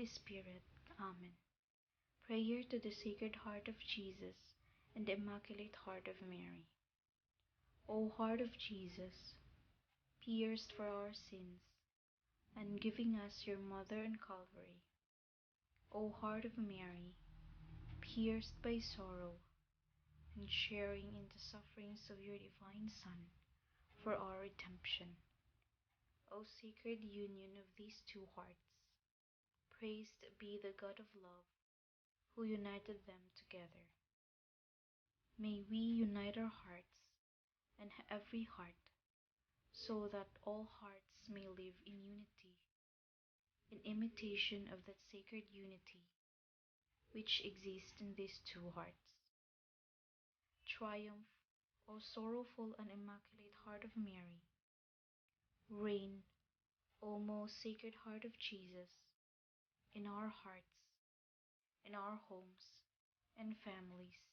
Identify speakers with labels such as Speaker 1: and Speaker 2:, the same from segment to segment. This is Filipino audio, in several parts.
Speaker 1: Holy Spirit. Amen. Prayer to the Sacred Heart of Jesus and the Immaculate Heart of Mary. O Heart of Jesus, pierced for our sins, and giving us your Mother in Calvary. O Heart of Mary, pierced by sorrow, and sharing in the sufferings of your divine Son for our redemption. O sacred union of these two hearts, praised be the God of love, who united them together. May we unite our hearts and every heart, so that all hearts may live in unity, in imitation of that sacred unity which exists in these two hearts. Triumph, O sorrowful and immaculate Heart of Mary. Reign, O most Sacred Heart of Jesus, in our hearts, in our homes and families,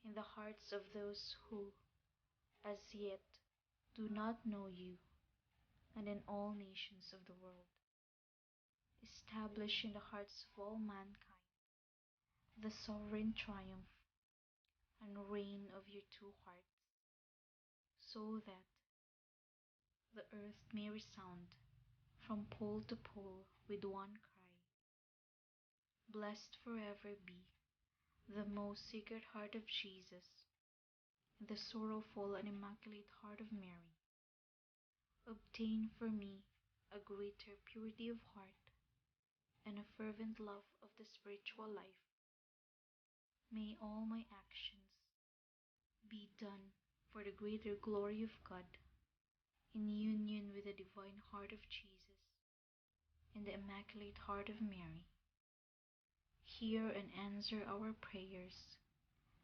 Speaker 1: in the hearts of those who, as yet, do not know you, and in all nations of the world. Establish in the hearts of all mankind the sovereign triumph and reign of your two hearts, so that the earth may resound from pole to pole with one cry. Blessed forever be the most Sacred Heart of Jesus and the sorrowful and immaculate Heart of Mary. Obtain for me a greater purity of heart and a fervent love of the spiritual life. May all my actions be done for the greater glory of God, in union with the divine Heart of Jesus and the Immaculate Heart of Mary. Hear and answer our prayers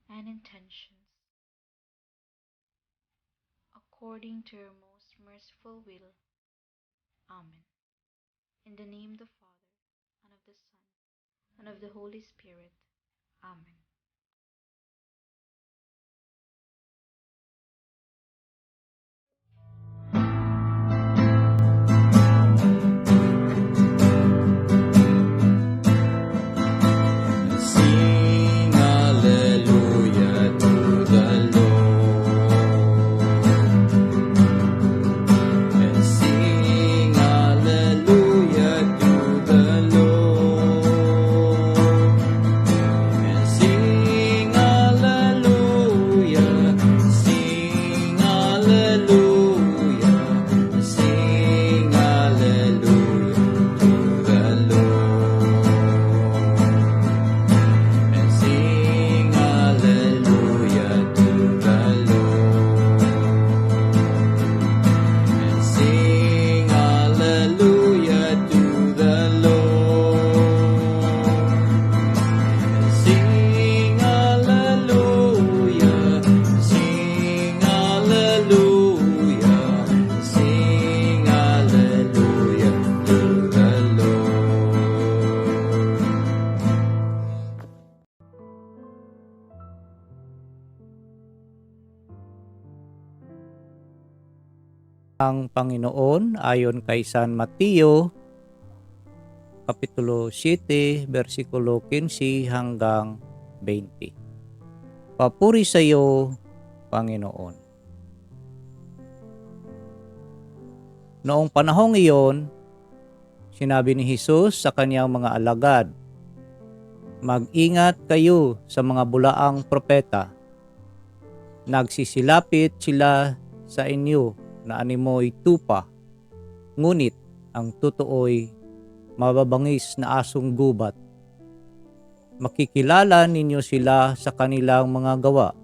Speaker 1: and intentions, according to your most merciful will. Amen. In the name of the Father, and of the Son, and of the Holy Spirit. Amen.
Speaker 2: Sing hallelujah to the Lord, and sing hallelujah to the Lord, and sing hallelujah, sing hallelujah, sing hallelujah to the Lord. And sing hallelujah to the Lord, and sing hallelujah to the Lord, and sing hallelujah, sing hallelujah, sing hallelujah to the Lord.
Speaker 3: Ang Panginoon ayon kay San Mateo, Kapitulo 7, versikulo 15 hanggang 20. Papuri sa iyo, Panginoon. Noong panahong iyon, sinabi ni Jesus sa kaniyang mga alagad, "Mag-ingat kayo sa mga bulaang propeta. Nagsisilapit sila sa inyo na animoy tupa, ngunit ang totoo'y mababangis na asong gubat. Makikilala ninyo sila sa kanilang mga gawa.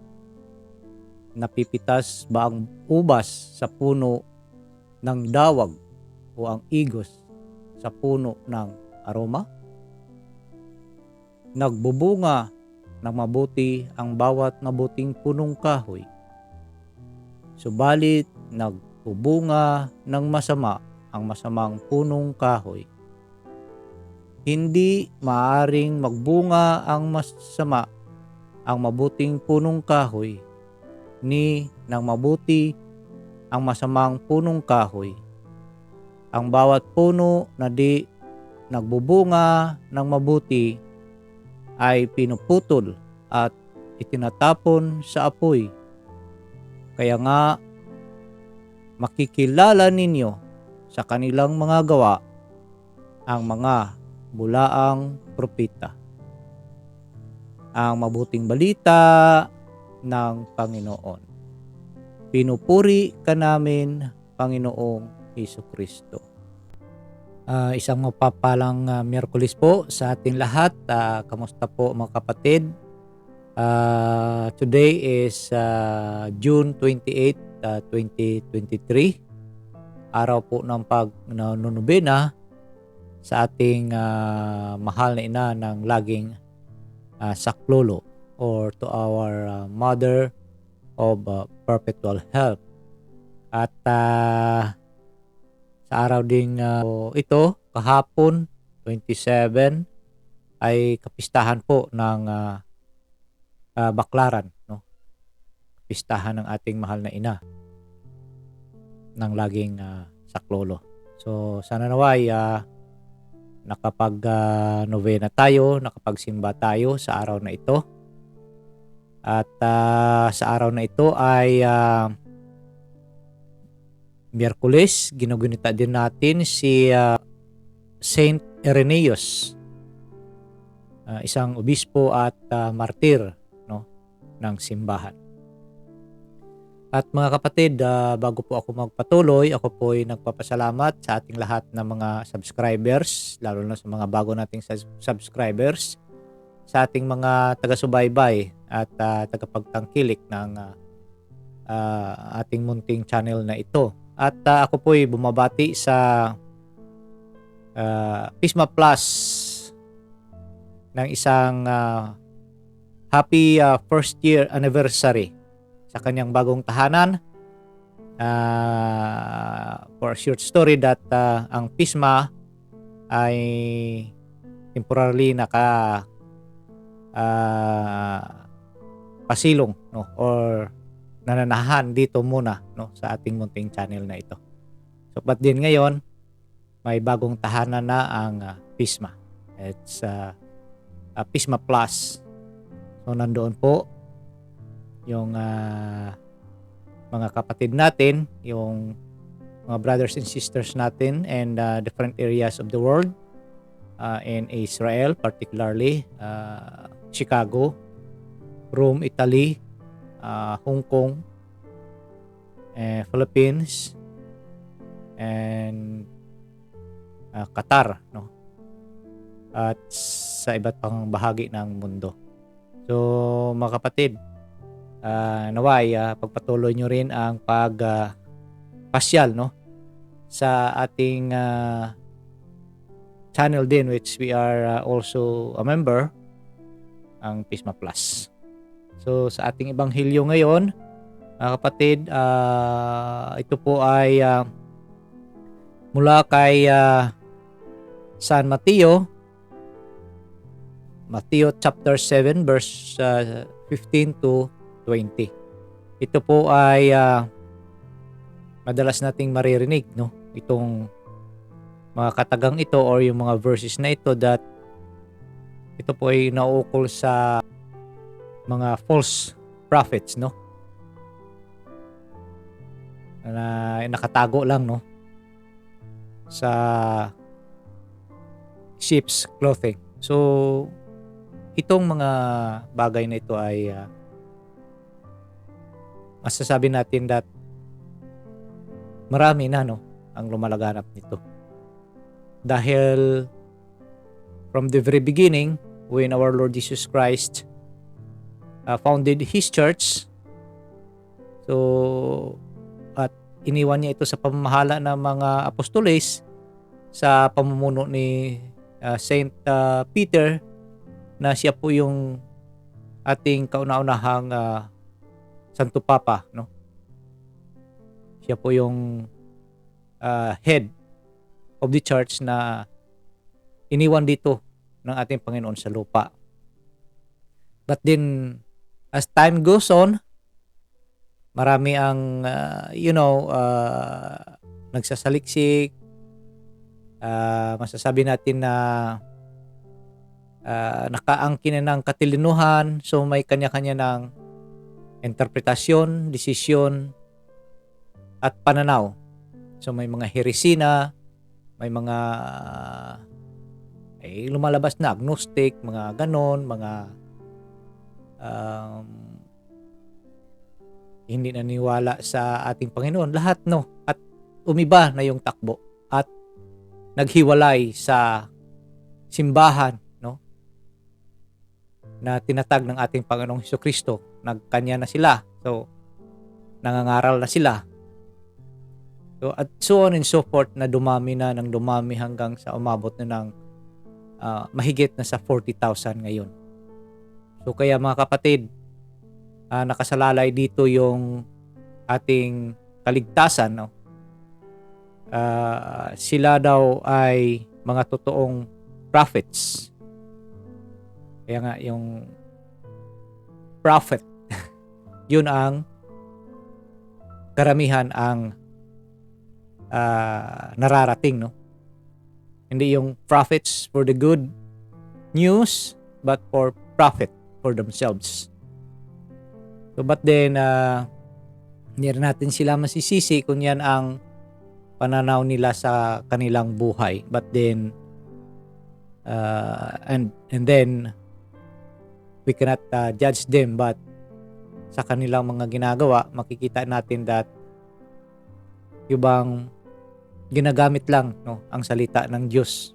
Speaker 3: Napipitas ba ang ubas sa puno ng dawag o ang igos sa puno ng aroma? Nagbubunga ng mabuti ang bawat mabuting punong kahoy. Subalit nagbubunga ng masama ang masamang punong kahoy. Hindi maaaring magbunga ang masama ang mabuting punong kahoy, ni ng mabuti ang masamang punong kahoy. Ang bawat puno na di nagbubunga ng mabuti ay pinuputol at itinatapon sa apoy. Kaya nga, makikilala ninyo sa kanilang mga gawa ang mga bulaang propeta. Ang mabuting balita ng Panginoon. Pinupuri ka namin, Panginoong Hesukristo. Isang mapapalang Miyerkules po sa ating lahat. Kamusta po mga kapatid? Today is June 28, 2023. Araw po ng pagnonobena sa ating mahal na ina ng laging saklolo, or to our Mother of Perpetual Help. At sa araw ding ito, kahapon 27, ay kapistahan po ng Baklaran, no? Kapistahan ng ating mahal na ina ng laging saklolo. So sana naway nakapag-novena tayo, nakapagsimba tayo sa araw na ito. At sa araw na ito ay Miyerkules, ginugunita din natin si Saint Irenaeus, isang obispo at martir, no, ng simbahan. At mga kapatid, bago po ako magpatuloy, ako po ay nagpapasalamat sa ating lahat ng mga subscribers, lalo na sa mga bago nating subscribers, sa ating mga taga-subaybay at tagapagtangkilik ng ating munting channel na ito. At ako po ay bumabati sa Pisma Plus ng isang happy first year anniversary sa kanyang bagong tahanan. For a short story that ang Pisma ay temporarily pasilong, no, or nananahan dito muna, no, sa ating munting channel na ito. So but din ngayon may bagong tahanan na ang Pisma. It's Pisma Plus. So nandoon po yung mga kapatid natin, yung mga brothers and sisters natin and different areas of the world, in Israel particularly, Chicago, Rome, Italy, Hong Kong, Philippines, and Qatar, no? At sa iba't pang bahagi ng mundo. So mga kapatid, naway pagpatuloy nyo rin ang pasyal, no, sa ating channel din, which we are also a member, ang Pisma Plus. So sa ating ebanghelyo ngayon, mga kapatid, ito po ay mula kay San Mateo chapter 7 verse 15 to 20. Ito po ay madalas nating maririnig, no, itong mga katagang ito or yung mga verses na ito, that ito po ay nauukol sa mga false prophets, no, na nakatago lang, no, sa sheep's clothing. So itong mga bagay na ito ay masasabi natin that marami na, no, ang lumalaganap nito. Dahil from the very beginning, when our Lord Jesus Christ founded His church, so at iniwan niya ito sa pamamahala ng mga apostoles sa pamumuno ni Saint Peter, na siya po yung ating kauna-unahang Santo Papa, no? Siya po yung head of the church na iniwan dito ng ating Panginoon sa lupa. But then, as time goes on, marami ang, nagsasaliksik, masasabi natin na nakaangkin na ng katilinuhan, so may kanya-kanya ng interpretasyon, desisyon, at pananaw. So may mga heresina, may mga lumalabas na agnostic, mga ganon, mga hindi naniwala sa ating Panginoon. Lahat, no? At umiba na yung takbo at naghiwalay sa simbahan, no? Na tinatag ng ating Panginoong Hesukristo. Nagkanya na sila. So, nangangaral na sila. So, at so on and so forth na dumami na ng dumami hanggang sa umabot na ng mahigit na sa 40,000 ngayon. So, kaya mga kapatid, nakasalalay dito yung ating kaligtasan, no? Sila daw ay mga totoong prophets. Kaya nga yung prophet, yun ang karamihan ang nararating, no? Hindi yung prophets for the good news, but for profit for themselves. So, but then, hindi rin natin sila masisisi kung yan ang pananaw nila sa kanilang buhay. But then, and then, we cannot judge them, but sa kanilang mga ginagawa, makikita natin that yung bang ginagamit lang, no, ang salita ng Diyos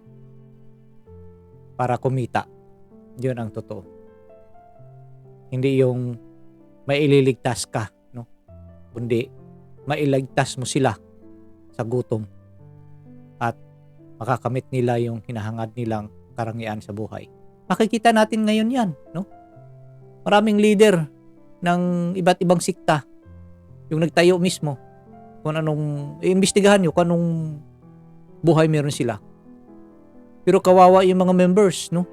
Speaker 3: para kumita. Yun ang totoo. Hindi yung maililigtas ka, no? Kundi mailigtas mo sila sa gutom at makakamit nila yung hinahangad nilang karangyaan sa buhay. Makikita natin ngayon yan, no? Maraming leader ng iba't ibang sikta yung nagtayo mismo kung anong iimbestigahan nyo kung anong buhay meron sila. Pero kawawa yung mga members, no?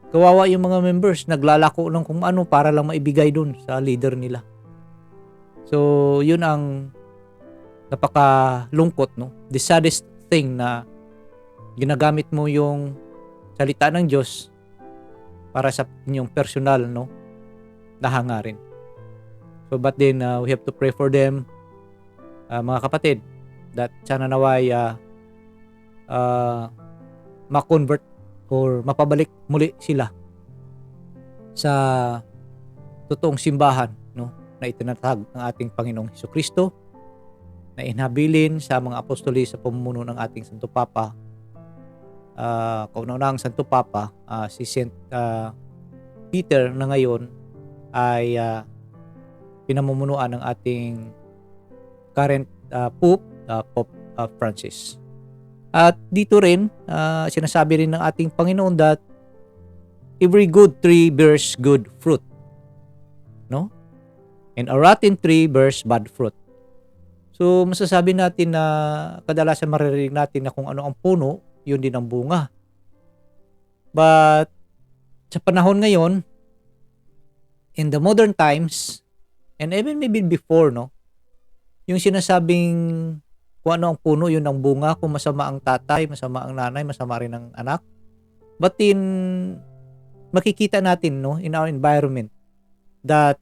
Speaker 3: Kawawa yung mga members, naglalako ng kung ano para lang maibigay dun sa leader nila. So, yun ang napakalungkot, no? The saddest thing na ginagamit mo yung salita ng Diyos para sa inyong personal, no, na hangarin. So, but then, we have to pray for them, mga kapatid, that sana naway ma-convert or mapabalik muli sila sa totoong simbahan, no, na itinatag ng ating Panginoong Hesukristo, na inhabilin sa mga apostoli sa pamumuno ng ating Santo Papa. Kauna-unahang Santo Papa, si Saint Peter na ngayon ay pinamumunuan ng ating current Pope, Pope Francis. At dito rin, sinasabi rin ng ating Panginoon that every good tree bears good fruit, no? And a rotten tree bears bad fruit. So, masasabi natin na kadalasan maririnig natin na kung ano ang puno, yun din ang bunga. But sa panahon ngayon, in the modern times, and even maybe before, no, yung sinasabing kung ano ang puno, yun ang bunga. Kung masama ang tatay, masama ang nanay, masama rin ang anak. But makikita natin, no, in our environment that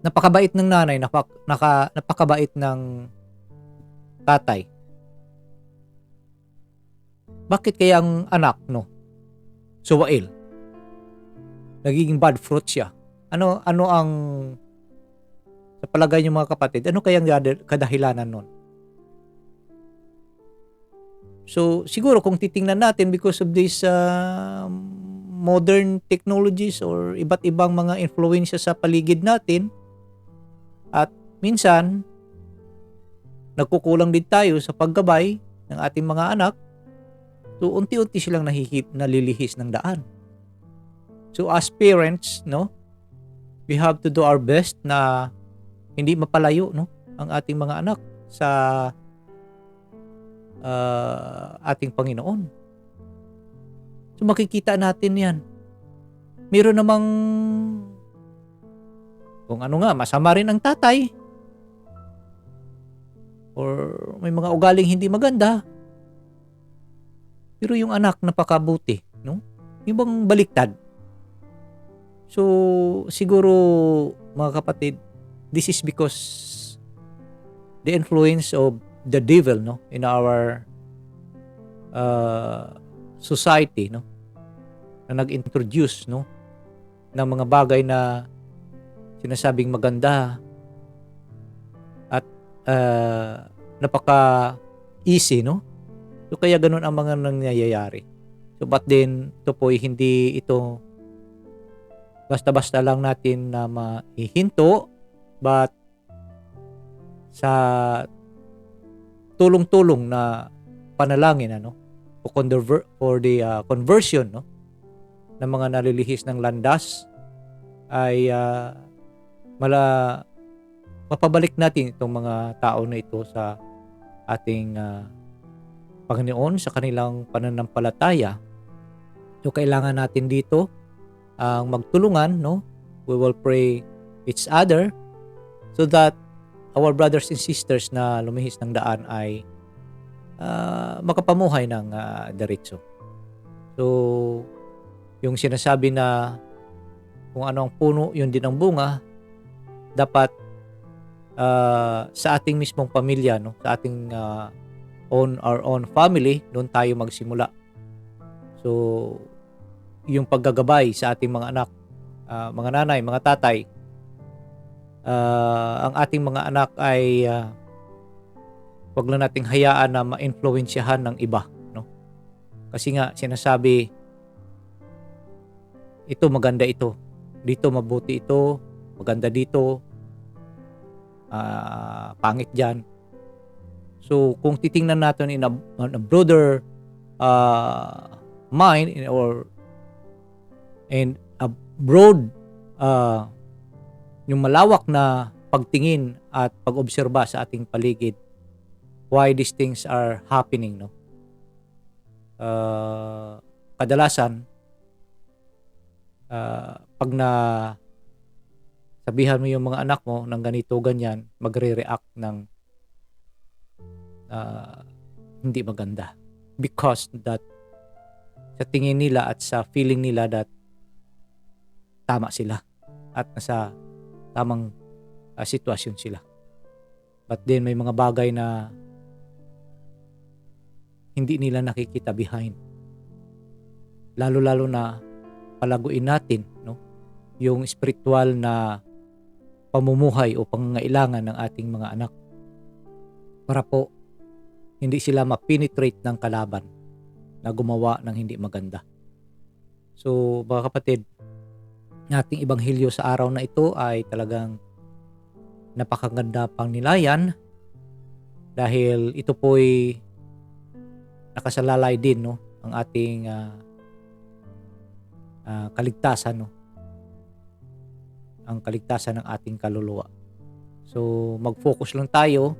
Speaker 3: napakabait ng nanay, napakabait ng tatay. Bakit kaya ang anak, no, suwail? Nagiging bad fruit siya. Ano ang sa palagay niyo mga kapatid, ano kayang kadahilanan nun? So, siguro kung titingnan natin because of this modern technologies or iba't ibang mga influensya sa paligid natin, at minsan, nagkukulang din tayo sa paggabay ng ating mga anak, so unti-unti silang nalilihis ng daan. So, as parents, no, we have to do our best na hindi mapalayo, no, ang ating mga anak sa ating Panginoon. So makikita natin yan. Meron namang kung ano nga, masama rin ang tatay or or may mga ugaling hindi maganda. Pero yung anak napakabuti, no? Yung bang baliktad. So, siguro mga kapatid, this is because the influence of the devil, no, in our society, no, na nag-introduce, no, ng mga bagay na sinasabing maganda at napaka-easy, no? So, kaya ganun ang mga nangyayari. So, but then, ito po hindi ito basta-basta lang natin na maihinto, but sa tulong-tulong na panalangin, ano, for the conversion, no, ng mga nalilihis ng landas, ay mapabalik natin itong mga tao na ito sa ating Panginoon, sa kanilang pananampalataya. So, kailangan natin dito ang magtulungan, no? We will pray each other so that our brothers and sisters na lumihis ng daan ay makapamuhay ng diretso. So, yung sinasabi na kung ano ang puno, yun din ang bunga, dapat sa ating mismong pamilya, no? Sa ating our own family, doon tayo magsimula. So, yung paggagabay sa ating mga anak, mga nanay, mga tatay, ang ating mga anak ay wag lang nating hayaan na ma-influensyahan ng iba, no? Kasi nga sinasabi, ito maganda ito, dito mabuti ito, maganda dito, pangit diyan. So kung titingnan natin in a broader mind or in a broad yung malawak na pagtingin at pag-obserba sa ating paligid, why these things are happening, no? Kadalasan pag na sabihan mo yung mga anak mo ng ganito ganyan, magre-react ng hindi maganda, because that sa tingin nila at sa feeling nila that tama sila at nasa tamang sitwasyon sila. But then may mga bagay na hindi nila nakikita behind. Lalo-lalo na palaguin natin, no, yung spiritual na pamumuhay o pangangailangan ng ating mga anak para po hindi sila ma-penetrate ng kalaban na gumawa ng hindi maganda. So mga kapatid, ating ibanghilyo sa araw na ito ay talagang napakaganda pang nilayan dahil ito po'y nakasalalay din, no, ang ating kaligtasan, no, ang kaligtasan ng ating kaluluwa. So mag-focus lang tayo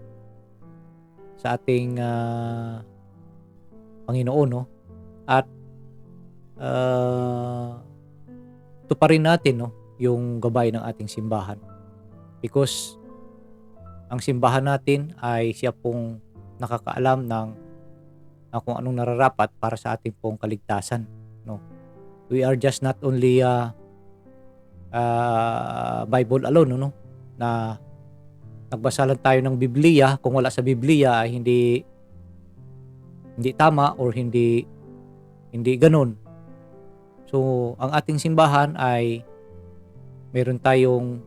Speaker 3: sa ating Panginoon, no, at tuparin natin, no, yung gabay ng ating simbahan, because ang simbahan natin ay siya pong nakakaalam ng kung anong nararapat para sa ating pong kaligtasan, no. We are just not only Bible alone, no, na nagbasa lang tayo ng Biblia. Kung wala sa Biblia ay hindi tama or hindi ganun. So ang ating simbahan ay meron tayong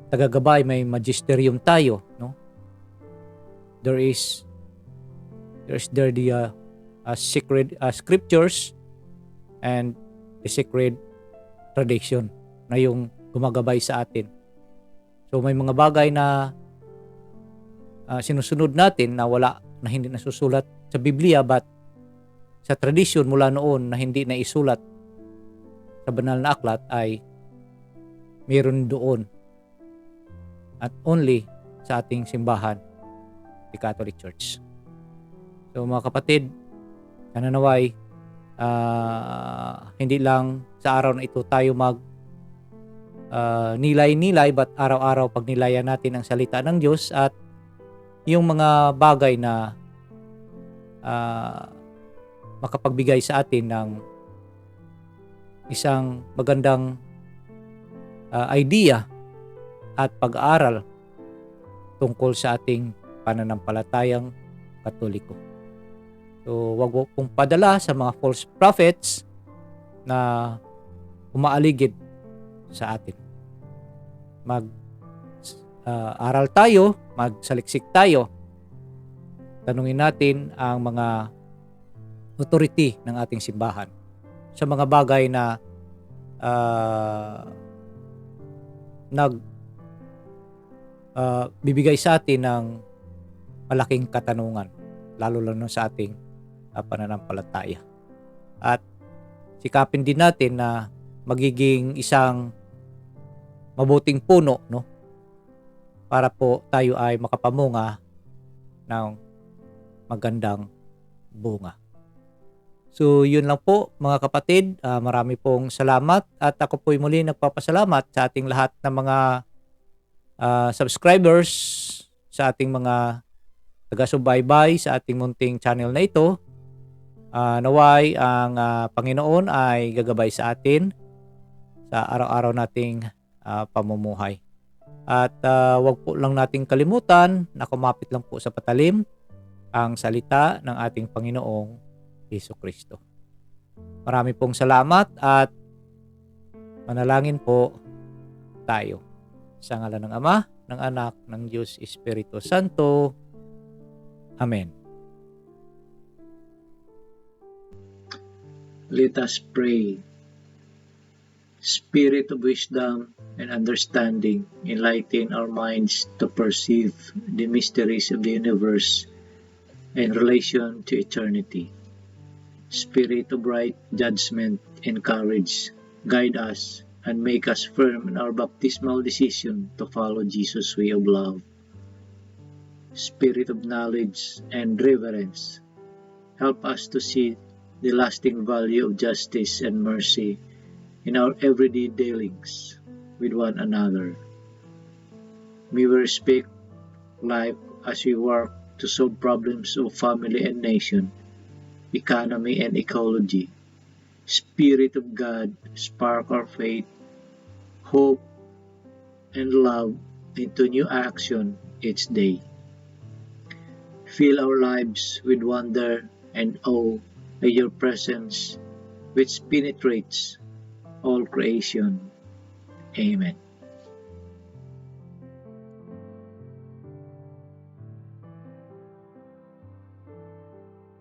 Speaker 3: tagagabay, may magisterium tayo, no. There's the sacred scriptures and the sacred tradition na yung gumagabay sa atin. So may mga bagay na sinusunod natin na hindi nasusulat sa Biblia, but sa tradition mula noon na hindi na isulat sa banal na aklat ay meron doon at only sa ating simbahan, the Catholic Church. So mga kapatid, sana naway hindi lang sa araw na ito tayo nilay-nilay, but araw-araw pagnilayan natin ang salita ng Diyos at yung mga bagay na makapagbigay sa atin ng isang magandang idea at pag-aaral tungkol sa ating pananampalatayang Katoliko. So, wag pong padala sa mga false prophets na umaaligid sa atin. Aral tayo, magsaliksik tayo. Tanungin natin ang mga authority ng ating simbahan sa mga bagay na bibigay sa atin ng malaking katanungan, lalo sa ating pananampalataya. At sikapin din natin na magiging isang mabuting puno, no? Para po tayo ay makapamunga ng magandang bunga. So, yun lang po mga kapatid. Marami pong salamat at ako po'y muli nagpapasalamat sa ating lahat ng mga subscribers, sa ating mga taga-subaybay sa ating munting channel na ito. Naway ang Panginoon ay gagabay sa atin sa araw-araw nating pamumuhay. At wag po lang nating kalimutan na kumapit lang po sa patalim ang salita ng ating Panginoong Jesucristo. Marami pong salamat at manalangin po tayo. Sa ngalan ng Ama, ng Anak, ng Diyos Espiritu Santo. Amen.
Speaker 4: Let us pray. Spirit of wisdom and understanding, enlighten our minds to perceive the mysteries of the universe in relation to eternity. Spirit of right judgment and courage, guide us and make us firm in our baptismal decision to follow Jesus' way of love. Spirit of knowledge and reverence, help us to see the lasting value of justice and mercy in our everyday dealings with one another. May we respect life as we work to solve problems of family and nation, economy and ecology. Spirit of God, spark our faith, hope, and love into new action each day. Fill our lives with wonder and awe by your presence, which penetrates all creation. Amen.